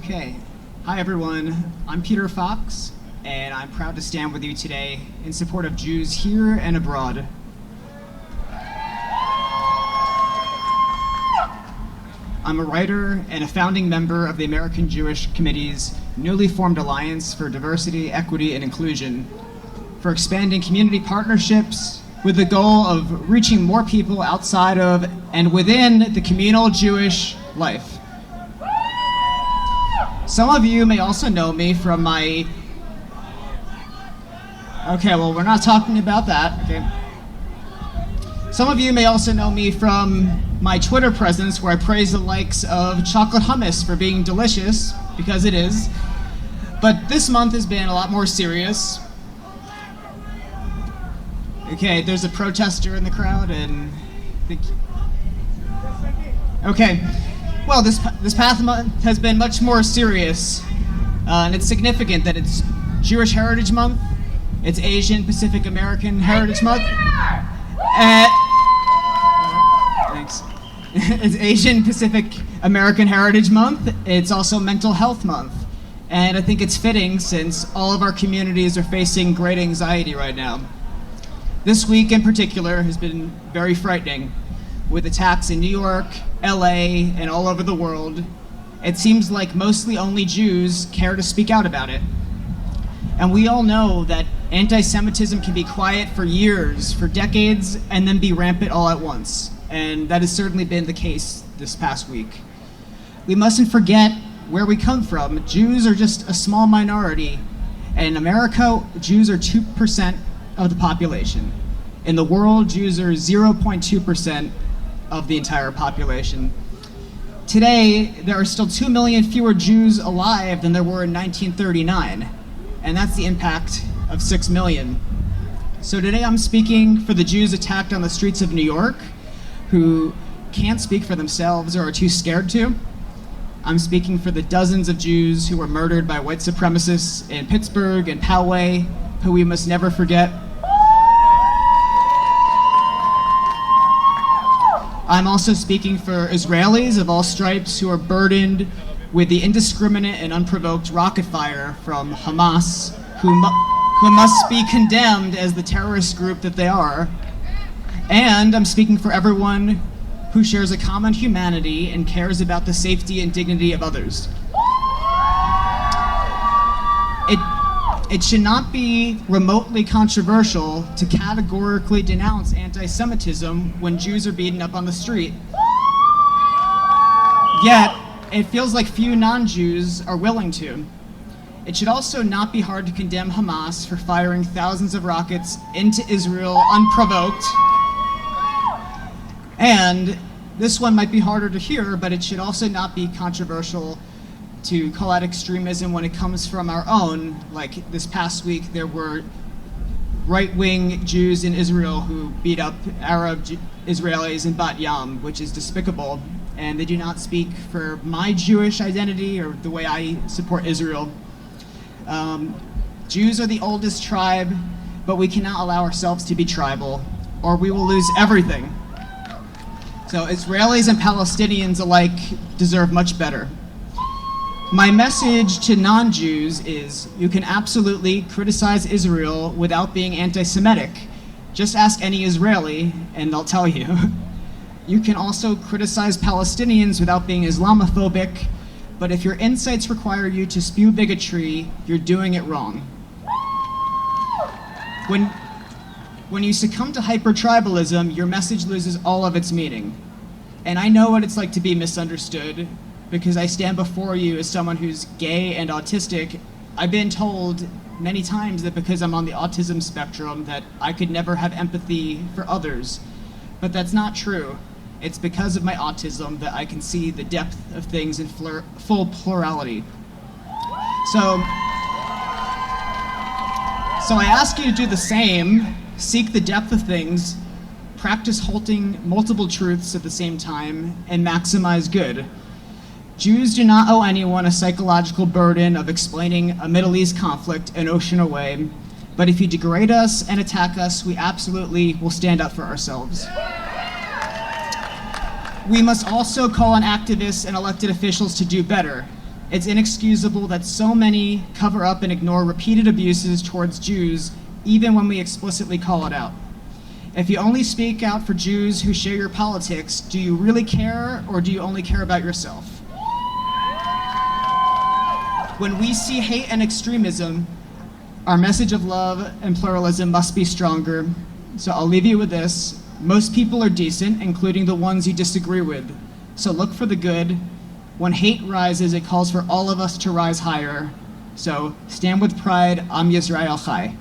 Okay. Hi, everyone. I'm Peter Fox, and I'm proud to stand with you today in support of Jews here and abroad. I'm a writer and a founding member of the American Jewish Committee's newly formed Alliance for Diversity, Equity, and Inclusion, for expanding community partnerships with the goal of reaching more people outside of and within the communal Jewish life. Some of you may also know me from my... Okay, well, we're not talking about that, okay? Some of you may also know me from my Twitter presence, where I praise the likes of chocolate hummus for being delicious, because it is. But this month has been a lot more serious. Okay, there's a protester in the crowd, and... Okay. Well, this past month has been much more serious, and it's significant that it's Jewish Heritage Month, it's Asian Pacific American Heritage Month, thanks. It's Asian Pacific American Heritage Month. It's also Mental Health Month, and I think it's fitting since all of our communities are facing great anxiety right now. This week in particular has been very frightening. With attacks in New York, LA, and all over the world, it seems like mostly only Jews care to speak out about it. And we all know that anti-Semitism can be quiet for years, for decades, and then be rampant all at once. And that has certainly been the case this past week. We mustn't forget where we come from. Jews are just a small minority. And in America, Jews are 2% of the population. In the world, Jews are 0.2% of the entire population. Today, there are still 2 million fewer Jews alive than there were in 1939, and that's the impact of 6 million. So today I'm speaking for the Jews attacked on the streets of New York, who can't speak for themselves or are too scared to. I'm speaking for the dozens of Jews who were murdered by white supremacists in Pittsburgh and Poway, who we must never forget. I'm also speaking for Israelis of all stripes who are burdened with the indiscriminate and unprovoked rocket fire from Hamas, who must be condemned as the terrorist group that they are. And I'm speaking for everyone who shares a common humanity and cares about the safety and dignity of others. It should not be remotely controversial to categorically denounce anti-Semitism when Jews are beaten up on the street. Yet, it feels like few non-Jews are willing to. It should also not be hard to condemn Hamas for firing thousands of rockets into Israel unprovoked. And this one might be harder to hear, but it should also not be controversial to call out extremism when it comes from our own. Like this past week, there were right-wing Jews in Israel who beat up Arab Israelis in Bat Yam, which is despicable. And they do not speak for my Jewish identity or the way I support Israel. Jews are the oldest tribe, but we cannot allow ourselves to be tribal, or we will lose everything. So Israelis and Palestinians alike deserve much better. My message to non-Jews is you can absolutely criticize Israel without being anti-Semitic. Just ask any Israeli and they'll tell you. You can also criticize Palestinians without being Islamophobic, but if your insights require you to spew bigotry, you're doing it wrong. When you succumb to hyper-tribalism, your message loses all of its meaning. And I know what it's like to be misunderstood, because I stand before you as someone who's gay and autistic. I've been told many times that because I'm on the autism spectrum that I could never have empathy for others. But that's not true. It's because of my autism that I can see the depth of things in full plurality. So I ask you to do the same, seek the depth of things, practice holding multiple truths at the same time, and maximize good. Jews do not owe anyone a psychological burden of explaining a Middle East conflict an ocean away, but if you degrade us and attack us, we absolutely will stand up for ourselves. We must also call on activists and elected officials to do better. It's inexcusable that so many cover up and ignore repeated abuses towards Jews, even when we explicitly call it out. If you only speak out for Jews who share your politics, do you really care, or do you only care about yourself? When we see hate and extremism, our message of love and pluralism must be stronger. So I'll leave you with this. Most people are decent, including the ones you disagree with. So look for the good. When hate rises, it calls for all of us to rise higher. So stand with pride. Am Yisrael Chai.